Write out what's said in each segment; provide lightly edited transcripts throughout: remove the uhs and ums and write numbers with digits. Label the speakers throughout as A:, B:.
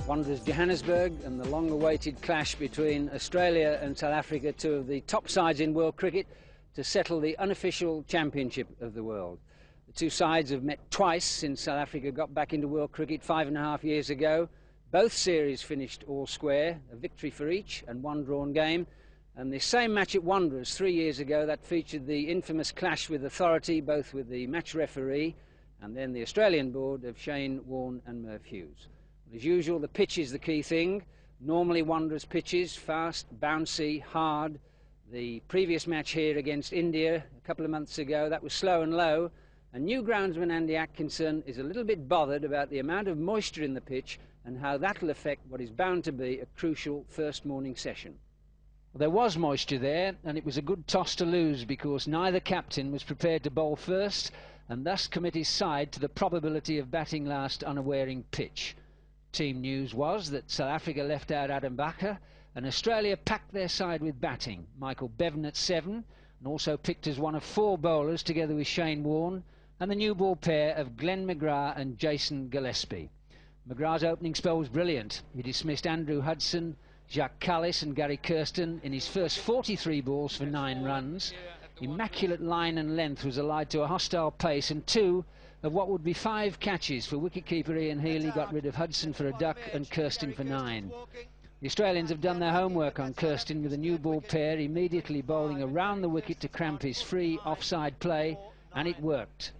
A: Wanderers Johannesburg and the long-awaited clash between Australia and South Africa, two of the top sides in world cricket, to settle the unofficial championship of the world. The two sides have met twice since South Africa got back into world cricket 5.5 years ago. Both series finished all square, a victory for each and one drawn game. And the same match at Wanderers 3 years ago, that featured the infamous clash with authority, both with the match referee and then the Australian board of Shane Warne and Merv Hughes. As usual, the pitch is the key thing. Normally Wanderers pitches, fast, bouncy, hard. The previous match here against India a couple of months ago, that was slow and low. And new groundsman Andy Atkinson is a little bit bothered about the amount of moisture in the pitch and how that'll affect what is bound to be a crucial first morning session. Well, there was moisture there, and it was a good toss to lose because neither captain was prepared to bowl first and thus commit his side to the probability of batting last on a wearing pitch. Team news was that South Africa left out Adam Bakker and Australia packed their side with batting. Michael Bevan at 7 and also picked as one of 4 bowlers together with Shane Warne and the new ball pair of Glenn McGrath and Jason Gillespie. McGrath's opening spell was brilliant. He dismissed Andrew Hudson, Jacques Kallis and Gary Kirsten in his first 43 balls for 9 runs. Immaculate line and length was allied to a hostile pace, and 2 of what would be 5 catches for wicketkeeper Ian Healy got rid of Hudson for a duck and Kirsten for 9. The Australians have done their homework on Kirsten with a new ball pair immediately bowling around the wicket to cramp his free offside play, and it worked.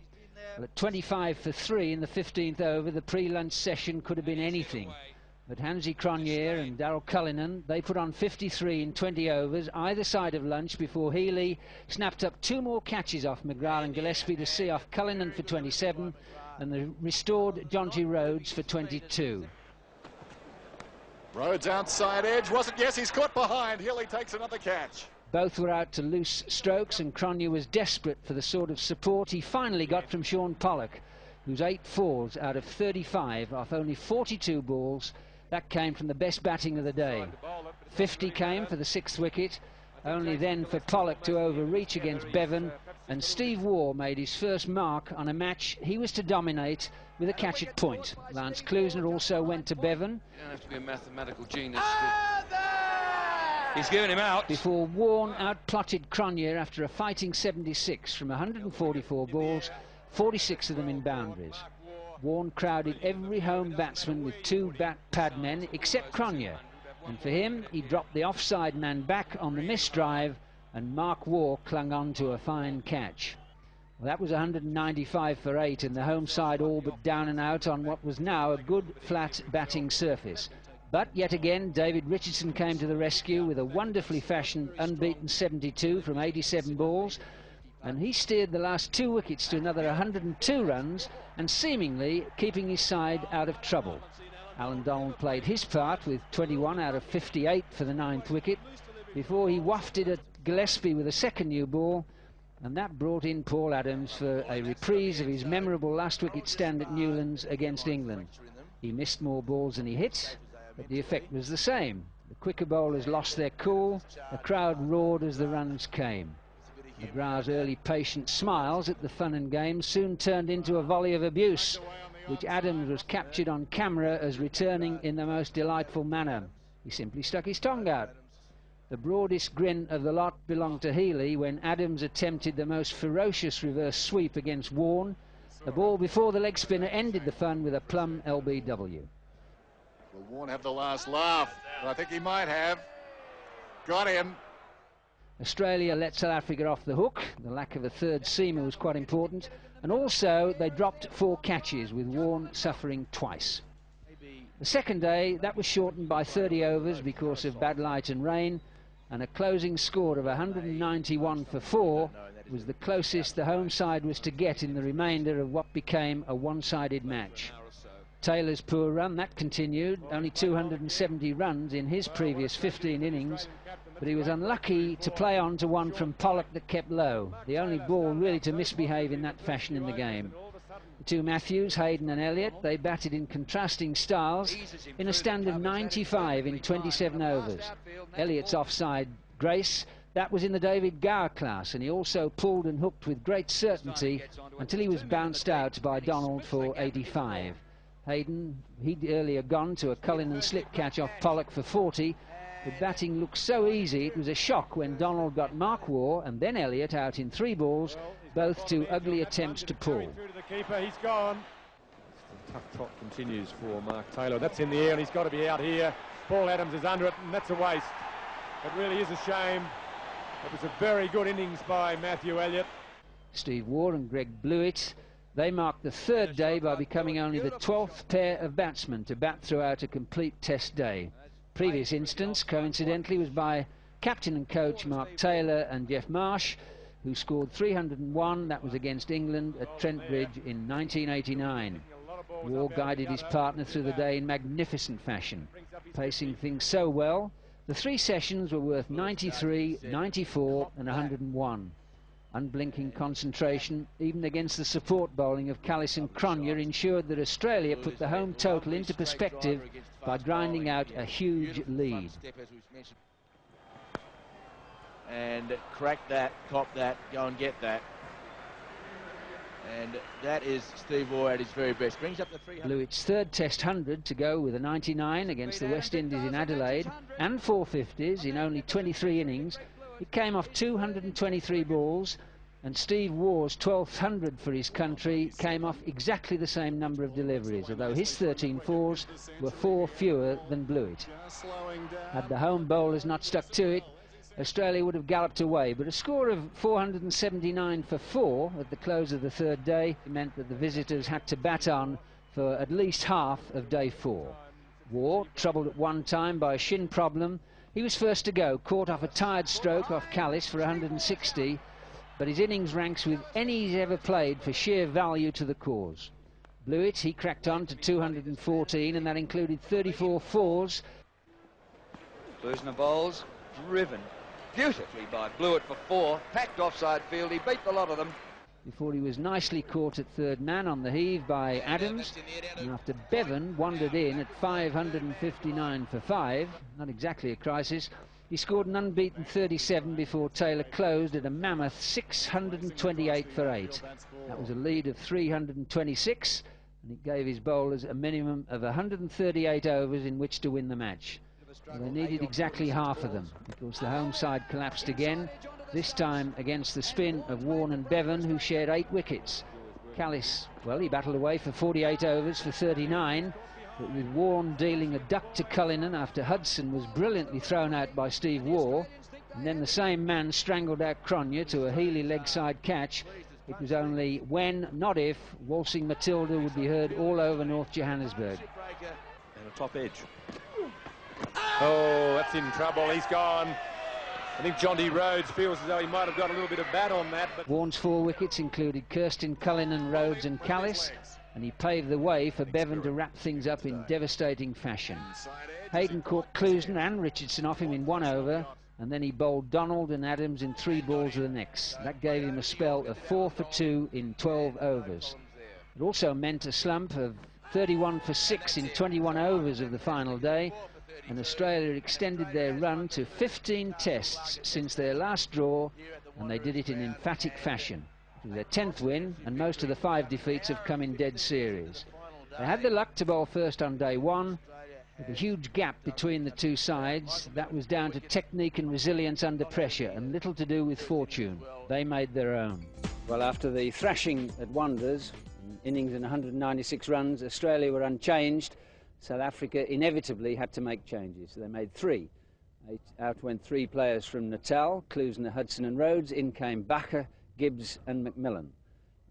A: Well, at 25 for 3 in the 15th over, the pre-lunch session could have been anything. But Hansie Cronje and Daryl Cullinan, they put on 53 in 20 overs, either side of lunch, before Healy snapped up 2 more catches off McGrath and Gillespie to see off Cullinan for 27 and the restored Jonty Rhodes for 22.
B: Rhodes outside edge, wasn't, yes, he's caught behind. Healy takes another catch.
A: Both were out to loose strokes and Cronje was desperate for the sort of support he finally got from Shaun Pollock, whose 8 fours out of 35 off only 42 balls. That came from the best batting of the day. 50 came for the 6th wicket, only then for Pollock to overreach against Bevan, and Steve Waugh made his first mark on a match he was to dominate with a catch at point. Lance Klusener also went to Bevan.
C: You don't have to be a mathematical genius. He's given him out.
A: Before Warne outplotted Cronje after a fighting 76 from 144 balls, 46 of them in boundaries. Warne crowded every home batsman with 2 pad men except Cronje, and for him he dropped the offside man back on the missed drive and Mark Waugh clung on to a fine catch. Well, that was 195 for 8 and the home side all but down and out on what was now a good flat batting surface. But yet again David Richardson came to the rescue with a wonderfully fashioned unbeaten 72 from 87 balls, and he steered the last 2 wickets to another 102 runs and seemingly keeping his side out of trouble. Alan Donald played his part with 21 out of 58 for the 9th wicket before he wafted at Gillespie with a second new ball, and that brought in Paul Adams for a reprise of his memorable last wicket stand at Newlands against England. He missed more balls than he hit, but the effect was the same. The quicker bowlers lost their cool, the crowd roared as the runs came. McGrath's early patient smiles at the fun and games soon turned into a volley of abuse, which Adams was captured on camera as returning in the most delightful manner. He simply stuck his tongue out. The broadest grin of the lot belonged to Healy when Adams attempted the most ferocious reverse sweep against Warne. The ball before the leg spinner ended the fun with a plumb LBW.
B: Will Warne have the last laugh? I think he might have. Got him.
A: Australia let South Africa off the hook. The lack of a third seamer was quite important, and also they dropped 4 catches with Warne suffering twice. The second day, that was shortened by 30 overs because of bad light and rain, and a closing score of 191 for 4 was the closest the home side was to get in the remainder of what became a one-sided match. Taylor's poor run, that continued, only 270 runs in his previous 15 innings, but he was unlucky to play on to one from Pollock that kept low, the only ball really to misbehave in that fashion in the game. The 2 Matthews, Hayden and Elliott, they batted in contrasting styles in a stand of 95 in 27 overs. Elliott's offside grace, that was in the David Gower class, and he also pulled and hooked with great certainty until he was bounced out by Donald for 85. Hayden, he'd earlier gone to a Cullinan slip catch off Pollock for 40. The batting looked so easy, it was a shock when Donald got Mark Waugh and then Elliott out in 3 balls, both too ugly attempts to pull.
D: The keeper, he's gone. The tough trot continues for Mark Taylor. That's in the air and he's got to be out here. Paul Adams is under it and that's a waste. It really is a shame. It was a very good innings by Matthew Elliott.
A: Steve Waugh and Greg Blewett, they marked the 3rd day by becoming only the 12th pair of batsmen to bat throughout a complete Test day. Previous instance, coincidentally, was by captain and coach Mark Taylor and Geoff Marsh, who scored 301. That was against England at Trent Bridge in 1989. Waugh guided his partner through the day in magnificent fashion, pacing things so well. The 3 sessions were worth 93, 94 and 101. Unblinking concentration, even against the support bowling of Kallis and Cronje, ensured that Australia put the home total into perspective by grinding out a huge lead.
E: And crack that, cop that, go and get that. And that is Steve Waugh at his very best. Brings up the 300.
A: Blewett's 3rd Test 100 to go with a 99 against the West Indies in Adelaide and 450s in only 23 innings. It came off 223 balls, and Steve Waugh's 12th 100 for his country came off exactly the same number of deliveries, although his 13 fours were 4 fewer than Blewett. Had the home bowlers not stuck to it, Australia would have galloped away, but a score of 479 for 4 at the close of the 3rd day meant that the visitors had to bat on for at least half of day 4. Waugh, troubled at one time by a shin problem, he was first to go, caught off a tired stroke off Kallis for 160, but his innings ranks with any he's ever played for sheer value to the cause. Blewett, he cracked on to 214, and that included 34 fours.
F: Bluesner bowls, driven beautifully by Blewett for 4, packed offside field, he beat the lot of them.
A: Before he was nicely caught at 3rd man on the heave by Adams, and after Bevan wandered in at 559 for 5, not exactly a crisis, he scored an unbeaten 37 before Taylor closed at a mammoth 628 for 8. That was a lead of 326, and it gave his bowlers a minimum of 138 overs in which to win the match. They needed exactly half of them, because the home side collapsed again, this time against the spin of Warne and Bevan, who shared 8 wickets. Kallis, well, he battled away for 48 overs for 39, but with Warne dealing a duck to Cullinan after Hudson was brilliantly thrown out by Steve Waugh, and then the same man strangled out Cronje to a Healy leg side catch. It was only when, not if, Waltzing Matilda would be heard all over North Johannesburg.
D: And a top edge. Oh, that's in trouble. He's gone. I think Jonty Rhodes feels as though he might have got a little bit of bat on that. But
A: Warne's 4 wickets included Kirsten, Cullinan, Rhodes and Kallis, and he paved the way for Bevan to wrap things up in devastating fashion. Hayden caught Clouston and Richardson off him in 1 over, and then he bowled Donald and Adams in 3 balls of the next. That gave him a spell of 4 for 2 in 12 overs. It also meant a slump of 31 for 6 in 21 overs of the final day, and Australia extended their run to 15 tests since their last draw, and they did it in emphatic fashion. It was their 10th win, and most of the 5 defeats have come in dead series. They had the luck to bowl first on day 1, with a huge gap between the 2 sides. That was down to technique and resilience under pressure, and little to do with fortune. They made their own. Well, after the thrashing at Wanderers, innings and 196 runs, Australia were unchanged. South Africa inevitably had to make changes. They made 3. Out went 3 players from Natal, Clouston, Hudson and Rhodes. In came Bacher, Gibbs and McMillan.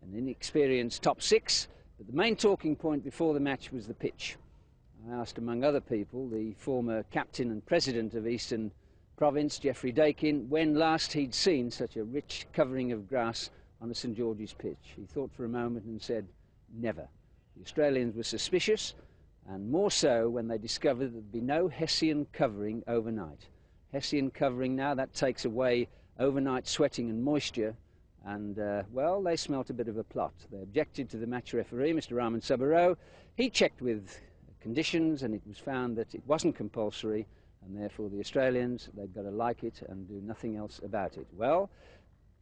A: An inexperienced top 6, but the main talking point before the match was the pitch. I asked, among other people, the former captain and president of Eastern Province, Geoffrey Dakin, when last he'd seen such a rich covering of grass on a St George's pitch. He thought for a moment and said, never. The Australians were suspicious, and more so when they discovered there'd be no Hessian covering overnight. Hessian covering now, that takes away overnight sweating and moisture, and well, they smelt a bit of a plot. They objected to the match referee, Mr Raman Sabaro. He checked with conditions, and it was found that it wasn't compulsory, and therefore the Australians, they'd got to like it and do nothing else about it. Well,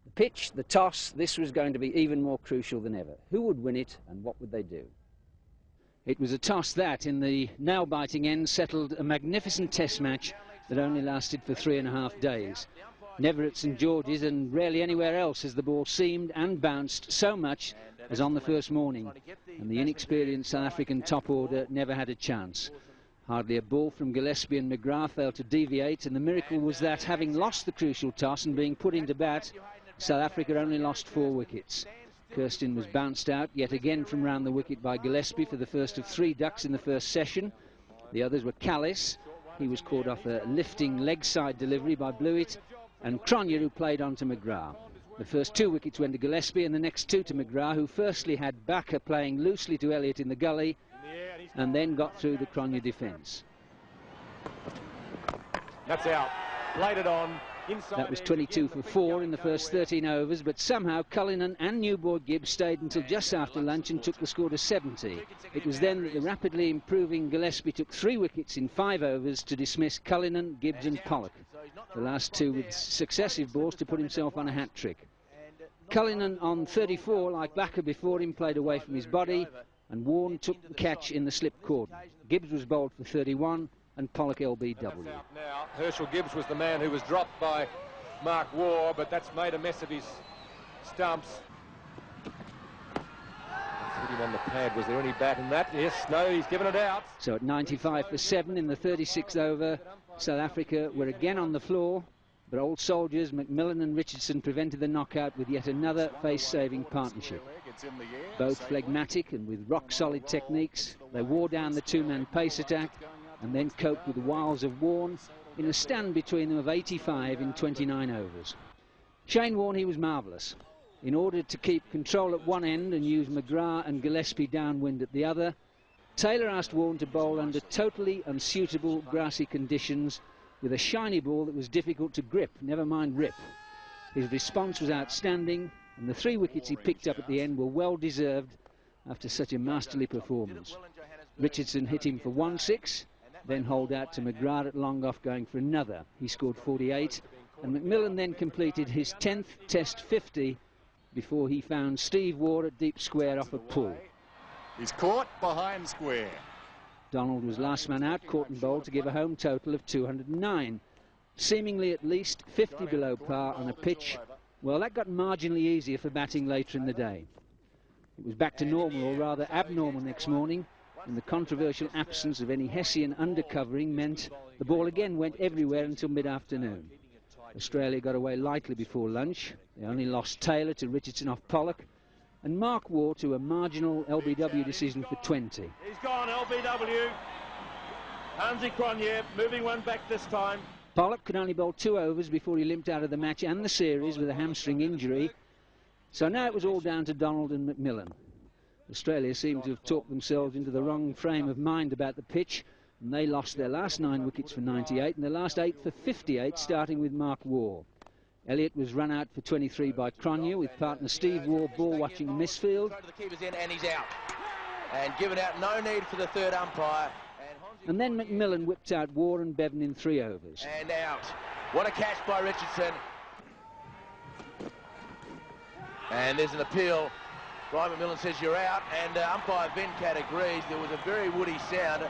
A: the pitch, the toss, this was going to be even more crucial than ever. Who would win it, and what would they do? It was a toss that, in the nail-biting end, settled a magnificent test match that only lasted for 3.5 days. Never at St George's and rarely anywhere else has the ball seemed and bounced so much as on the first morning, and the inexperienced South African top order never had a chance. Hardly a ball from Gillespie and McGrath failed to deviate, and the miracle was that, having lost the crucial toss and being put into bat, South Africa only lost 4 wickets. Kirsten was bounced out yet again from round the wicket by Gillespie for the first of 3 ducks in the first session. The others were Callis. He was caught off a lifting leg side delivery by Blewett, and Cronje, who played on to McGrath. The first 2 wickets went to Gillespie and the next 2 to McGrath, who firstly had Backer playing loosely to Elliott in the gully and then got through the Cronje defence.
D: That's out. Played it on.
A: That was 22 for 4 in the first 13 overs, but somehow Cullinan and Newbold Gibbs stayed until just after lunch and took the score to 70. It was then that the rapidly improving Gillespie took 3 wickets in 5 overs to dismiss Cullinan, Gibbs and Pollock, the last 2 with successive balls to put himself on a hat-trick. Cullinan on 34, like Backer before him, played away from his body, and Warne took the catch in the slip cordon. Gibbs was bowled for 31 and Pollock LBW.
D: Now, Herschel Gibbs was the man who was dropped by Mark Waugh, but that's made a mess of his stumps. Let's hit him on the pad. Was there any bat in that? Yes, no, he's given it out.
A: So at 95 for 7 in the 36th over, South Africa were again on the floor, but old soldiers McMillan and Richardson prevented the knockout with yet another face-saving partnership. Both phlegmatic and with rock-solid techniques, they wore down the 2-man pace attack and then coped with the wiles of Warne in a stand between them of 85 in 29 overs. Shane Warne, he was marvellous. In order to keep control at one end and use McGrath and Gillespie downwind at the other, Taylor asked Warne to bowl under totally unsuitable grassy conditions with a shiny ball that was difficult to grip, never mind rip. His response was outstanding, and the 3 wickets he picked up at the end were well deserved after such a masterly performance. Richardson hit him for 1-6, then holed out to McGrath at long off, going for another. He scored 48, and McMillan then completed his 10th Test 50 before he found Steve Waugh at deep square off a pull.
B: He's caught behind square.
A: Donald was last man out, caught and bowled to give a home total of 209. Seemingly at least 50 below par on a pitch. Well, that got marginally easier for batting later in the day. It was back to normal, or rather abnormal, next morning, and the controversial absence of any Hessian undercovering meant the ball again went everywhere until mid-afternoon. Australia got away lightly before lunch. They only lost Taylor to Richardson off Pollock, and Mark Waugh to a marginal LBW decision for 20.
G: He's gone, LBW. Hansie Cronje moving one back this time.
A: Pollock could only bowl 2 overs before he limped out of the match and the series with a hamstring injury. So now it was all down to Donald and McMillan. Australia seemed to have talked themselves into the wrong frame of mind about the pitch, and they lost their last 9 wickets for 98 and their last 8 for 58, starting with Mark Waugh. Elliott was run out for 23 by Cronje, with partner Steve Waugh ball watching Misfield.
E: The keeper's in and he's out. And given out, no need for the third umpire.
A: And then McMillan whipped out Waugh and Bevan in 3 overs.
E: And out. What a catch by Richardson. And there's an appeal. Brian McMillan says you're out, and umpire Venkat agrees. There was a very woody sound.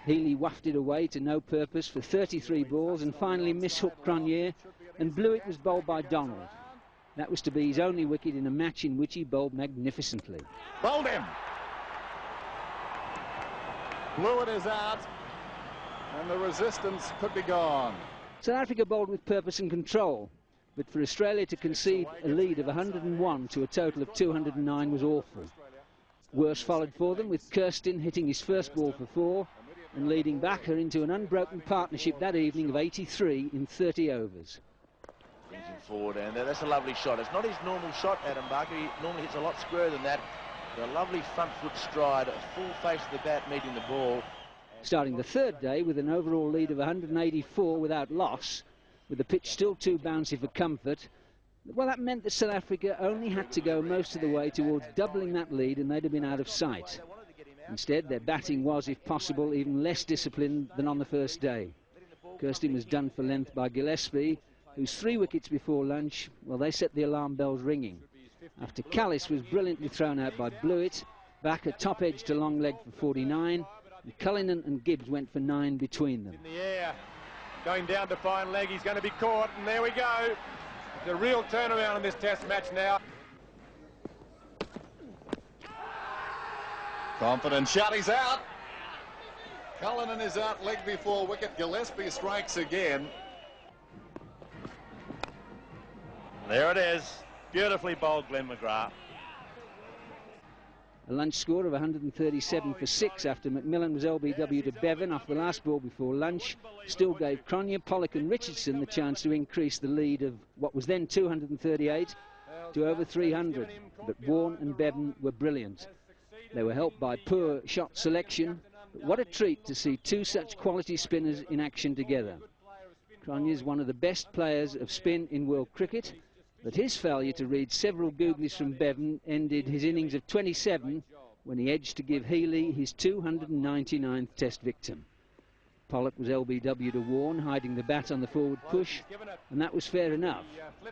A: Healy wafted away to no purpose for 33 balls and finally mishooked Cronje, and Blewett was bowled by Donald. That was to be his only wicket in a match in which he bowled magnificently.
B: Bowled him. Blewett is out, and the resistance could be gone.
A: South Africa bowled with purpose and control, but for Australia to concede a lead of 101 to a total of 209 was awful. Worse followed for them, with Kirsten hitting his first ball for 4 and leading Backer into an unbroken partnership that evening of 83 in 30 overs.
E: Brings him forward, and that's a lovely shot. It's not his normal shot, Adam Backer. He normally hits a lot squarer than that. A lovely front foot stride, a full face of the bat meeting the ball.
A: Starting the 3rd day with an overall lead of 184 without loss, with the pitch still too bouncy for comfort, well, that meant that South Africa only had to go most of the way towards doubling that lead and they'd have been out of sight. Instead, their batting was, if possible, even less disciplined than on the first day. Kirsten was done for length by Gillespie, whose 3 wickets before lunch, well, they set the alarm bells ringing. After Callis was brilliantly thrown out by Blewett, Back at top edge to long leg for 49. And Cullinan and Gibbs went for 9 between them.
D: In the air, going down to fine leg, he's going to be caught, and there we go. The real turnaround in this test match now.
B: Confident shot, he's out. Cullinan is out, leg before wicket. Gillespie strikes again.
G: There it is. Beautifully bowled, Glenn McGrath.
A: A lunch score of 137 for 6 after McMillan was LBW to Bevan off the last ball before lunch still gave Cronje, Pollock and Richardson the chance to increase the lead of what was then 238 to over 300. But Warne and Bevan were brilliant. They were helped by poor shot selection, but what a treat to see two such quality spinners in action together. Cronje is one of the best players of spin in world cricket, but his failure to read several googlies from Bevan ended his innings of 27 when he edged to give Healy his 299th test victim. Pollock was LBW to Warne, hiding the bat on the forward push, and that was fair enough.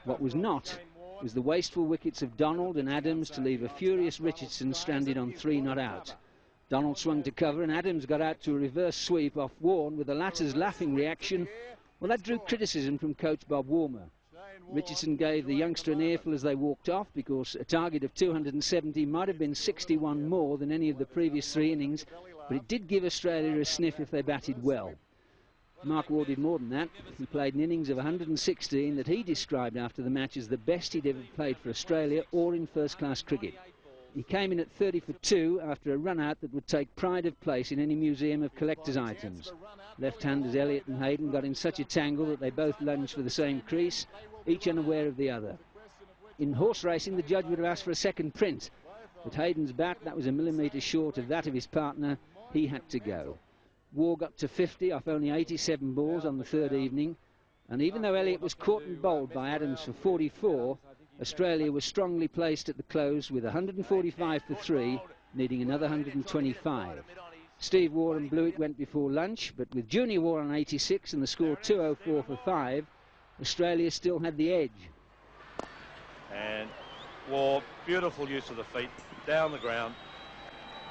A: What was not was the wasteful wickets of Donald and Adams to leave a furious Richardson stranded on 3 not out. Donald swung to cover and Adams got out to a reverse sweep off Warne with the latter's laughing reaction. Well, that drew criticism from coach Bob Warmer. Richardson gave the youngster an earful as they walked off because a target of 270 might have been 61 more than any of the previous 3 innings, but it did give Australia a sniff if they batted well. Mark Waugh did more than that. He played an innings of 116 that he described after the match as the best he'd ever played for Australia or in first-class cricket. He came in at 30 for 2 after a run-out that would take pride of place in any museum of collector's items. Left-handers Elliott and Hayden got in such a tangle that they both lunged for the same crease, each unaware of the other. In horse racing, the judge would have asked for a second print, but Hayden's bat, that was a millimetre short of that of his partner, he had to go. Waugh got to 50 off only 87 balls on the 3rd evening, and even though Elliott was caught and bowled by Adams for 44, Australia was strongly placed at the close with 145 for 3, needing another 125. Steve Waugh and Blewett went before lunch, but with Junior Waugh on 86 and the score 204 for 5, Australia still had the edge.
G: And Waugh, beautiful use of the feet, down the ground.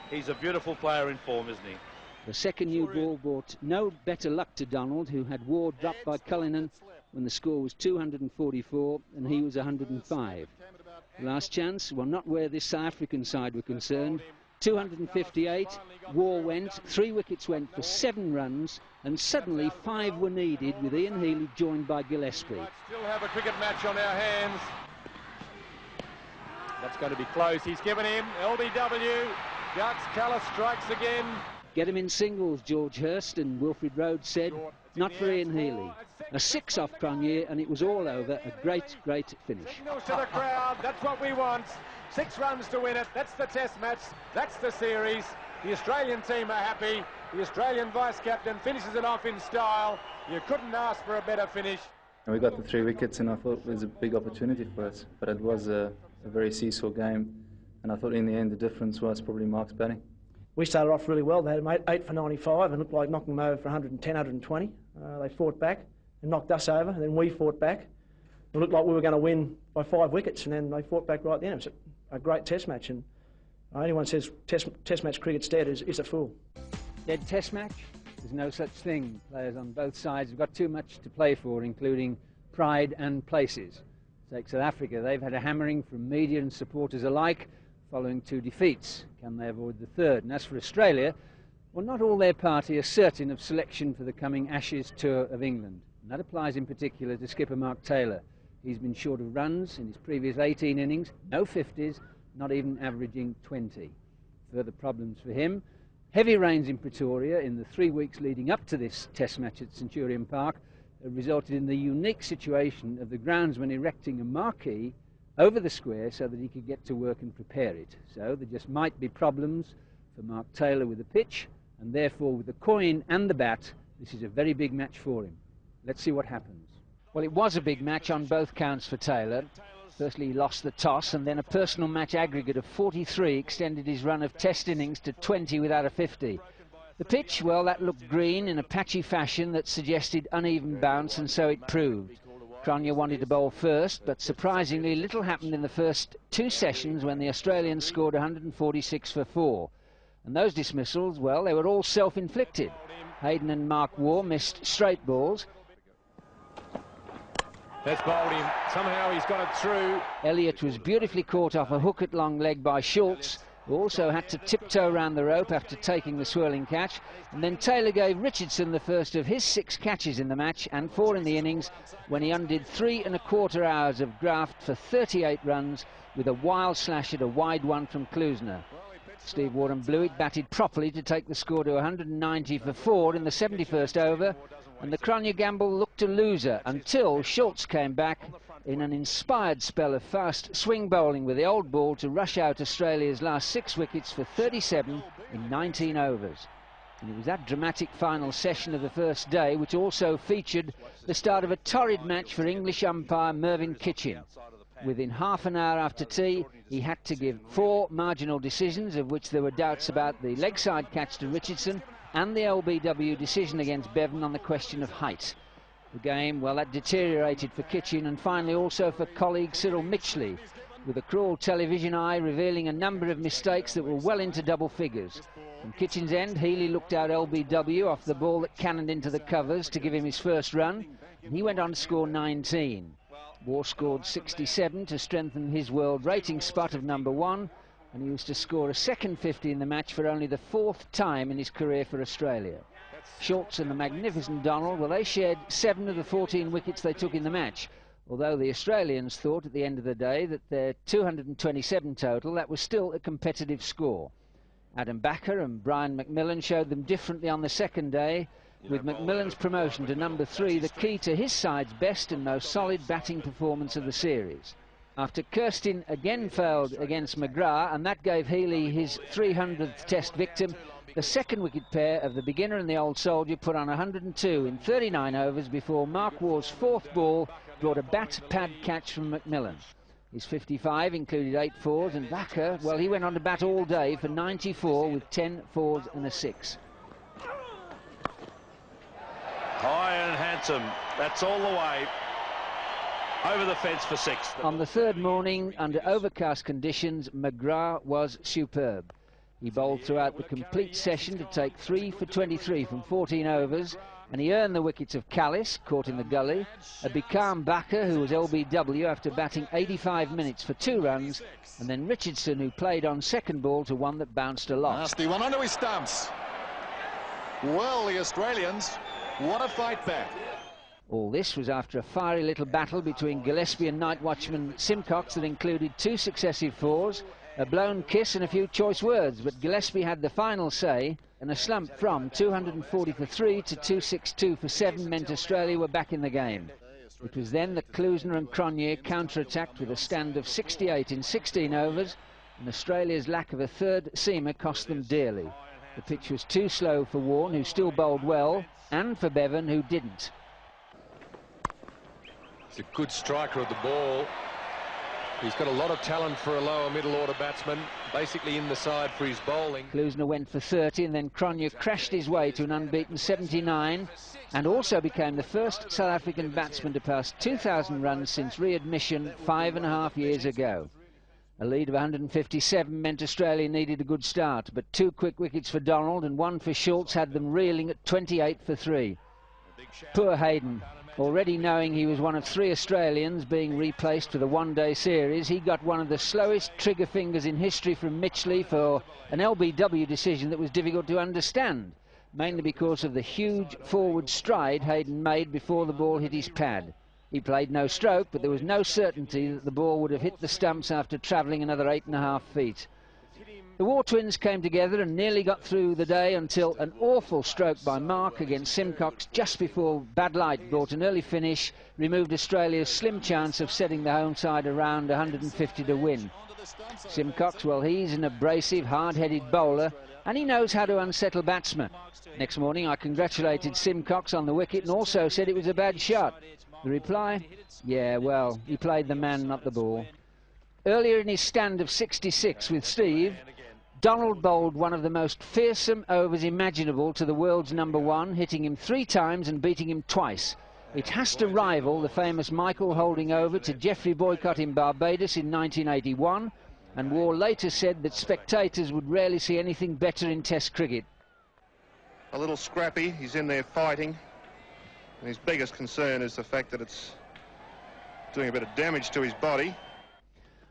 G: He's a beautiful player in form, isn't he?
A: The second new ball brought no better luck to Donald, who had Waugh dropped by Cullinan when the score was 244 and he was 105. Last chance, well, not where this South African side were concerned. 258, Waugh went, 3 wickets went for 7 runs, and suddenly 5 were needed with Ian Healy joined by Gillespie.
D: We might still have a cricket match on our hands. That's going to be close. He's given him LBW. Jacques Kallis strikes again.
A: Get him in singles, George Hurst and Wilfred Rhodes said. Not for Ian Healy. A 6 off Cronje and it was all over. A great, great finish.
D: Signals to the crowd. That's what we want. 6 runs to win it. That's the test match. That's the series. The Australian team are happy. The Australian vice-captain finishes it off in style. You couldn't ask for a better finish.
H: And we got the 3 wickets and I thought it was a big opportunity for us. But it was a very seesaw game. And I thought in the end the difference was probably Mark's batting.
I: We started off really well. They had 8 for 95 and looked like knocking them over for 110, 120. They fought back and knocked us over, and then we fought back. It looked like we were going to win by 5 wickets, and then they fought back right then. It was a great test match, and anyone says test match cricket's dead is a fool.
A: Dead test match? There's no such thing. Players on both sides have got too much to play for, including pride and places. Take South Africa, they've had a hammering from media and supporters alike following 2 defeats. Can they avoid the 3rd? And as for Australia, well, not all their party are certain of selection for the coming Ashes tour of England. And that applies in particular to skipper Mark Taylor. He's been short of runs in his previous 18 innings, no 50s, not even averaging 20. Further problems for him. Heavy rains in Pretoria in the 3 weeks leading up to this test match at Centurion Park resulted in the unique situation of the groundsman erecting a marquee over the square so that he could get to work and prepare it. So there just might be problems for Mark Taylor with the pitch, and therefore with the coin and the bat, this is a very big match for him. Let's see what happens. Well, it was a big match on both counts for Taylor. Firstly, he lost the toss, and then a personal match aggregate of 43 extended his run of test innings to 20 without a 50. The pitch, well, that looked green in a patchy fashion that suggested uneven bounce, and so it proved. Cronje wanted to bowl first, but surprisingly little happened in the first 2 sessions when the Australians scored 146 for 4. And those dismissals, well, they were all self-inflicted. Hayden and Mark Waugh missed straight balls.
D: That's bowled him. Somehow he's got it through.
A: Elliott was beautifully caught off a hook at long leg by Schultz, who also had to tiptoe around the rope after taking the swirling catch. And then Taylor gave Richardson the first of his 6 catches in the match and 4 in the innings when he undid 3 1/4 hours of graft for 38 runs with a wild slash at a wide one from Klusener. Steve Warren Blewett batted properly to take the score to 190 for 4 in the 71st over, and the Cronje gamble looked a loser until Schultz came back in an inspired spell of fast swing bowling with the old ball to rush out Australia's last 6 wickets for 37 in 19 overs. And it was that dramatic final session of the first day which also featured the start of a torrid match for English umpire Mervyn Kitchen. Within half an hour after tea, he had to give 4 marginal decisions, of which there were doubts about the leg side catch to Richardson and the LBW decision against Bevan on the question of height. The game, well, that deteriorated for Kitchen and finally also for colleague Cyril Mitchley, with a cruel television eye revealing a number of mistakes that were well into double figures. From Kitchen's end, Healy looked out LBW off the ball that cannoned into the covers to give him his first run, and he went on to score 19. Waugh scored 67 to strengthen his world rating spot of #1, and he was to score a second 50 in the match for only the 4th time in his career for Australia. Schultz and the magnificent Donald, well, they shared 7 of the 14 wickets they took in the match, although the Australians thought at the end of the day that their 227 total, that was still a competitive score. Adam Backer and Brian McMillan showed them differently on the second day, with McMillan's promotion to #3 the key to his side's best and most solid batting performance of the series. After Kirsten again failed against McGrath, and that gave Healy his 300th test victim, the second wicket pair of the beginner and the old soldier put on 102 in 39 overs before Mark Waugh's 4th ball brought a bat-pad catch from McMillan. His 55 included 8 fours, and Backer, well, he went on to bat all day for 94 with 10 fours and a 6.
G: High and handsome. That's all the way. Over the fence for 6.
A: On the 3rd morning, under overcast conditions, McGrath was superb. He bowled throughout the complete session to take 3 for 23 from 14 overs, and he earned the wickets of Callis, caught in the gully, a Bikram Backer, who was LBW after batting 85 minutes for 2 runs, and then Richardson, who played on second ball to one that bounced a lot.
B: Nasty one onto his stumps. Well, the Australians, what a fight back.
A: All this was after a fiery little battle between Gillespie and night watchman Simcox that included 2 successive fours, a blown kiss and a few choice words, but Gillespie had the final say, and a slump from 240 for 3 to 262 for 7 meant Australia were back in the game. It was then that Klusener and Cronje counter-attacked with a stand of 68 in 16 overs, and Australia's lack of a 3rd seamer cost them dearly. The pitch was too slow for Warne, who still bowled well, and for Bevan, who didn't.
D: He's a good striker of the ball. He's got a lot of talent for a lower middle order batsman, basically in the side for his bowling.
A: Klusener went for 30, and then Cronje crashed his way to an unbeaten 79, and also became the first South African batsman to pass 2,000 runs since readmission 5.5 years ago. A lead of 157 meant Australia needed a good start, but 2 quick wickets for Donald and 1 for Schultz had them reeling at 28 for 3. Poor Hayden. Already knowing he was one of 3 Australians being replaced for the one-day series, he got one of the slowest trigger fingers in history from Mitchley for an LBW decision that was difficult to understand, mainly because of the huge forward stride Hayden made before the ball hit his pad. He played no stroke, but there was no certainty that the ball would have hit the stumps after travelling another 8.5 feet. The Waugh twins came together and nearly got through the day until an awful stroke by Mark against Simcox just before bad light brought an early finish, removed Australia's slim chance of setting the home side around 150 to win. Simcox, well, he's an abrasive, hard-headed bowler, and he knows how to unsettle batsmen. Next morning I congratulated Simcox on the wicket and also said it was a bad shot. The reply? Yeah, well, he played the man, not the ball. Earlier in his stand of 66 with Steve, Donald bowled one of the most fearsome overs imaginable to the world's #1, hitting him 3 times and beating him twice. It has to rival the famous Michael holding over to Geoffrey Boycott in Barbados in 1981, and Waugh later said that spectators would rarely see anything better in Test cricket.
J: A little scrappy, he's in there fighting, and his biggest concern is the fact that it's doing a bit of damage to his body.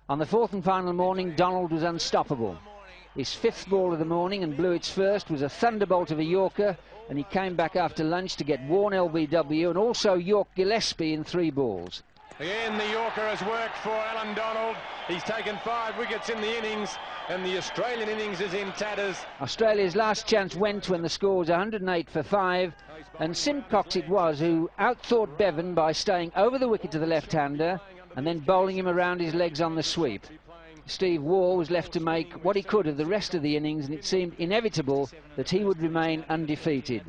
A: On the fourth and final morning, Donald was unstoppable. His fifth ball of the morning, and Blewett's first, was a thunderbolt of a Yorker, and he came back after lunch to get Warne LBW and also York Gillespie in 3 balls.
D: Again, the Yorker has worked for Alan Donald. He's taken 5 wickets in the innings, and the Australian innings is in tatters.
A: Australia's last chance went when the score was 108 for 5, and Simcox it was who outthought Bevan by staying over the wicket to the left-hander and then bowling him around his legs on the sweep. Steve Waugh was left to make what he could of the rest of the innings, and it seemed inevitable that he would remain undefeated.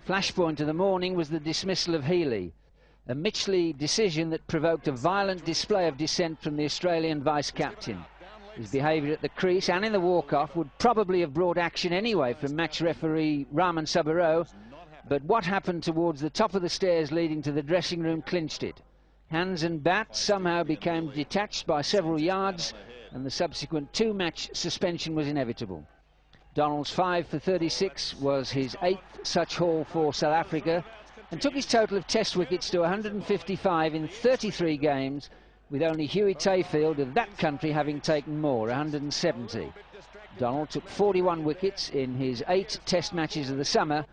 A: Flashpoint of the morning was the dismissal of Healy, a Mitchley decision that provoked a violent display of dissent from the Australian vice-captain. His behaviour at the crease and in the walk-off would probably have brought action anyway from match referee Raman Sabaro, but what happened towards the top of the stairs leading to the dressing room clinched it. Hands and bat somehow became detached by several yards, and the subsequent 2-match suspension was inevitable. Donald's 5 for 36 was his 8th such haul for South Africa, and took his total of Test wickets to 155 in 33 games, with only Huey Tayfield of that country having taken more, 170. Donald took 41 wickets in his 8 Test matches of the summer,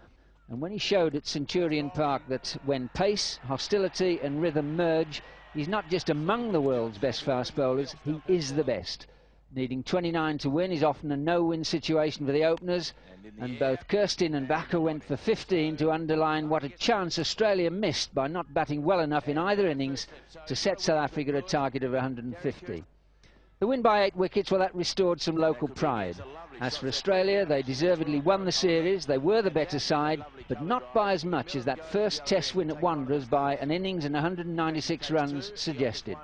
A: and when he showed at Centurion Park that when pace, hostility and rhythm merge, he's not just among the world's best fast bowlers, he is the best. Needing 29 to win is often a no-win situation for the openers, and both Kirsten and Bacher went for 15 to underline what a chance Australia missed by not batting well enough in either innings to set South Africa a target of 150. The win by 8 wickets, well, that restored some local pride. As for Australia, they deservedly won the series. They were the better side, but not by as much as that first Test win at Wanderers by an innings and 196 runs suggested.